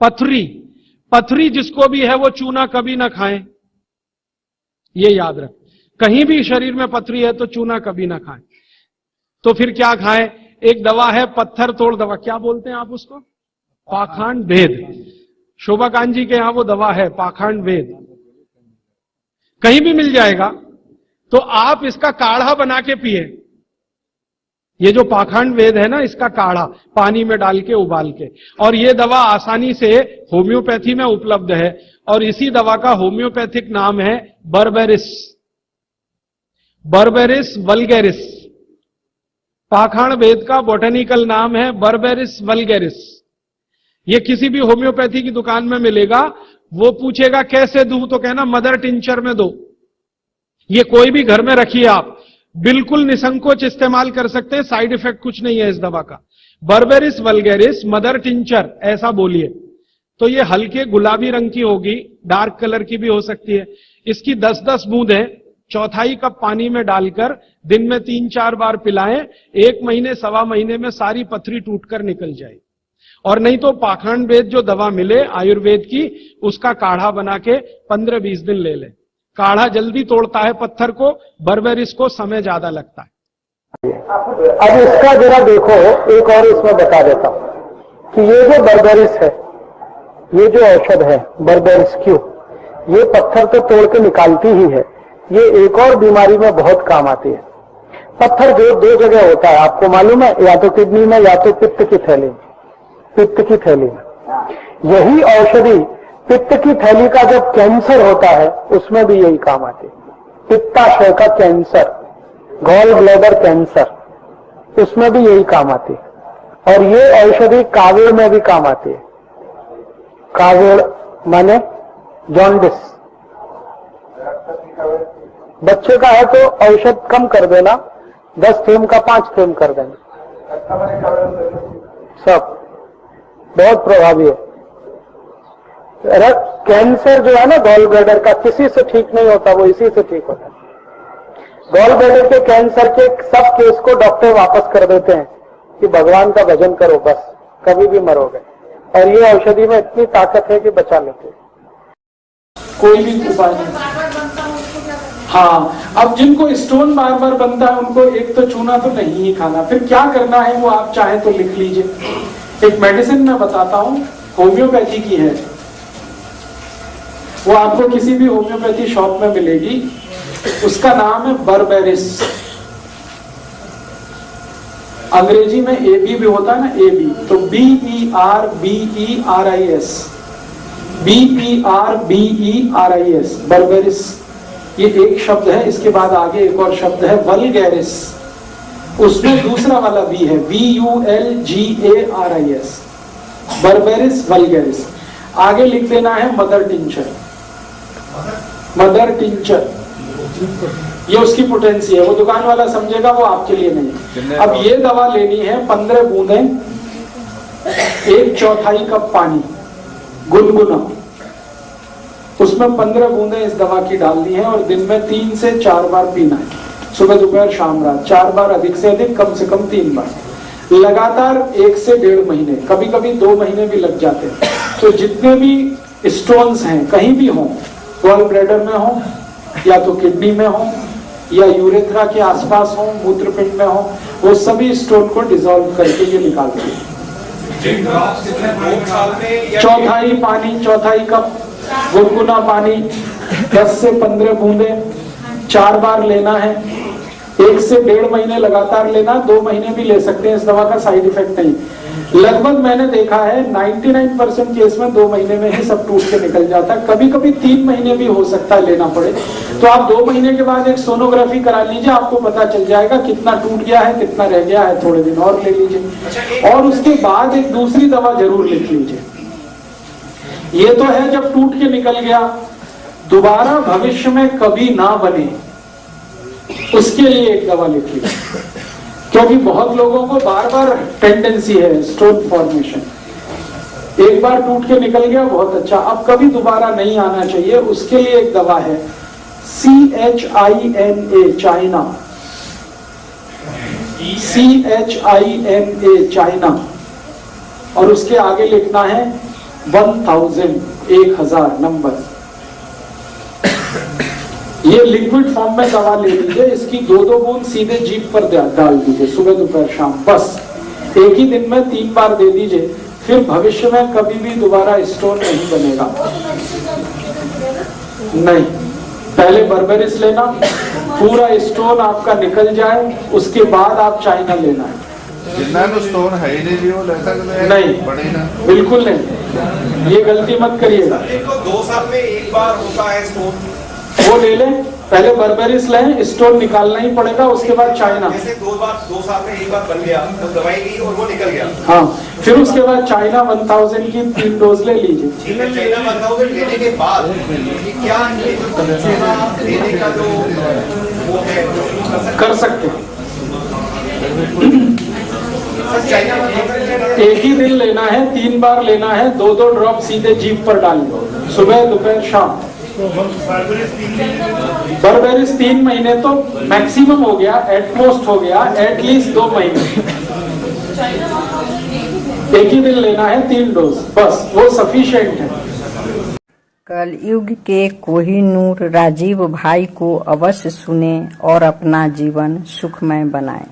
पथरी, पथरी जिसको भी है वो चूना कभी ना खाएं, ये याद रख। कहीं भी शरीर में पथरी है तो चूना कभी ना खाएं। तो फिर क्या खाएं? एक दवा है पत्थर तोड़ दवा, क्या बोलते हैं आप उसको? पाखंड भेद। शोभा कांत जी के यहां वो दवा है पाखंड भेद, कहीं भी मिल जाएगा। तो आप इसका काढ़ा बना के पिए। ये जो पाखंड वेद है ना, इसका काढ़ा पानी में डाल के उबाल के, और ये दवा आसानी से होम्योपैथी में उपलब्ध है। और इसी दवा का होम्योपैथिक नाम है बर्बेरिस, बर्बेरिस वल्गैरिस। पाखंड वेद का बोटेनिकल नाम है बर्बेरिस वल्गैरिस। ये किसी भी होम्योपैथी की दुकान में मिलेगा। वो पूछेगा कैसे दूं, तो कहना मदर टिंचर में दो। ये कोई भी घर में रखिए आप, बिल्कुल निसंकोच इस्तेमाल कर सकते हैं, साइड इफेक्ट कुछ नहीं है इस दवा का। बर्बेरिस वल्गैरिस मदर टिंचर ऐसा बोलिए। तो ये हल्के गुलाबी रंग की होगी, डार्क कलर की भी हो सकती है। इसकी 10-10 बूंदें चौथाई कप पानी में डालकर दिन में 3-4 बार पिलाएं। 1 महीने 1.25 महीने में सारी पथरी टूटकर निकल जाए। और नहीं तो पाखंड वेद जो दवा मिले आयुर्वेद की, उसका काढ़ा बना के 15-20 दिन ले लें। काढ़ा जल्दी तोड़ता है पत्थर को, बर्बेरिस को समय ज्यादा लगता है। अब इसका जरा देखो, एक और इसमें बता देता हूं कि ये जो बर्बेरिस है, ये जो औषध है बर्बेरिस क्यों, ये पत्थर तो तोड़ के निकालती ही है, ये एक और बीमारी में बहुत काम आती है। पत्थर जो 2 जगह होता है आपको मालूम है, या तो किडनी में या तो पित्त की थैली में। पित्त की थैली में यही औषधि, पित्त की थैली का जब कैंसर होता है उसमें भी यही काम आती है। पित्ताशय का कैंसर, गॉल ब्लैडर कैंसर, उसमें भी यही काम आती है। और ये औषधि कावीड़ में भी काम आती है। कावीड़ माने जॉन्डिस, बच्चे का है तो औषध कम कर देना, 10 थेम का 5 थेम कर देना, सब बहुत प्रभावी है। कैंसर जो है ना गॉल ब्लैडर का, किसी से ठीक नहीं होता, वो इसी से ठीक होता है। गॉल ब्लैडर के कैंसर के सब केस को डॉक्टर वापस कर देते हैं कि भगवान का भजन करो, बस कभी भी मरोगे। और ये औषधि में इतनी ताकत है कि बचा लेते हैं। कोई भी उपाय नहीं। हाँ, अब जिनको स्टोन बार बार बनता है उनको एक तो चूना तो नहीं ही खाना। फिर क्या करना है वो आप चाहें तो लिख लीजिए। एक मेडिसिन मैं बताता हूं, होम्योपैथी की है, वो आपको किसी भी होम्योपैथी शॉप में मिलेगी। उसका नाम है बर्बेरिस। अंग्रेजी में AB भी होता है ना, AB, तो BERBERIS, बर्बेरिस। ये एक शब्द है। इसके बाद आगे एक और शब्द है वल्गैरिस, उसमें दूसरा वाला B है, VULGARIS, बर्बेरिस वल्गैरिस। आगे लिख देना है मदर टिंचर, मदर टिंचर, ये उसकी पोटेंसी है। वो दुकान वाला समझेगा, वो आपके लिए नहीं। अब ये दवा लेनी है 15 बूंदें, 1/4 कप पानी गुनगुना, उसमें 15 बूंदें इस दवा की डालनी है और दिन में 3 से 4 बार पीना है, सुबह दोपहर शाम रात 4 बार, अधिक से अधिक कम से कम 3 बार, लगातार 1 से 1.5 महीने, कभी कभी 2 महीने भी लग जाते हैं। तो जितने भी स्टोन्स हैं कहीं भी हों, गॉल ब्लैडर में हो या तो किडनी में हो या यूरेथ्रा के आसपास हो, मूत्रपिंड में हो, वो सभी स्टोन को डिसॉल्व करके ये निकालते हैं। 1/4 पानी, 1/4 कप गुनगुना पानी, 10 से 15 बूंदे 4 बार लेना है। 1 से 1.5 महीने लगातार लेना, 2 महीने भी ले सकते हैं, इस दवा का साइड इफेक्ट नहीं। लगभग मैंने देखा है 99% केस में 2 महीने में ही सब टूट के निकल जाता है। कभी कभी 3 महीने भी हो सकता है लेना पड़े। तो आप 2 महीने के बाद एक सोनोग्राफी करा लीजिए, आपको पता चल जाएगा कितना टूट गया है, कितना रह गया है, थोड़े दिन और ले लीजिए। और उसके बाद एक दूसरी दवा जरूर लिख लीजिए। ये तो है जब टूट के निकल गया, दोबारा भविष्य में कभी ना बने, उसके लिए एक दवा लिख लीजिए। क्योंकि बहुत लोगों को बार बार टेंडेंसी है स्टोन फॉर्मेशन, एक बार टूट के निकल गया बहुत अच्छा, अब कभी दोबारा नहीं आना चाहिए। उसके लिए एक दवा है CHINA, चाइना, CHINA, और उसके आगे लिखना है 1000 नंबर। ये लिक्विड फॉर्म में दवा ले लीजिए, इसकी 2-2 बूंद सीधे जीभ पर डाल दीजिए सुबह दोपहर शाम, बस एक ही दिन में 3 बार दे दीजिए। फिर भविष्य में कभी भी दोबारा स्टोन नहीं बनेगा। नहीं, पहले बर्बेरिस लेना, पूरा स्टोन आपका निकल जाए, उसके बाद आप चाइना लेना है। जिन्होंने स्टोन है ही नहीं जी वो ले सकते हैं? नहीं, बड़ी ना बिल्कुल नहीं, ये गलती मत करिएगा। 2 साल में एक बार होता है स्टोन, वो ले लें, पहले बर्बेरिस लें, स्टोन निकालना ही पड़ेगा, उसके बाद चाइना। जैसे 2 साल में एक बार बन गया तो दवाई ली और वो निकल गया। हाँ, फिर उसके बाद चाइना 1000 की 3 डोज ले लीजिए। चाइना 1000 लेने के बाद ये क्या लेने का जो वो है कर सकते हैं। चाइना एक ही दिन लेना है, 3 बार लेना है, 2-2 ड्रॉप सीधे जीभ पर डालिए, सुबह दोपहर शाम। बर्बेरिस 3 महीने तो मैक्सिमम हो गया, एटमोस्ट हो गया, एटलीस्ट 2 महीने। एक ही दिन लेना है 3 डोज, बस वो सफिशिएंट है। कलयुग के कोहिनूर राजीव भाई को अवश्य सुने और अपना जीवन सुखमय बनाएं।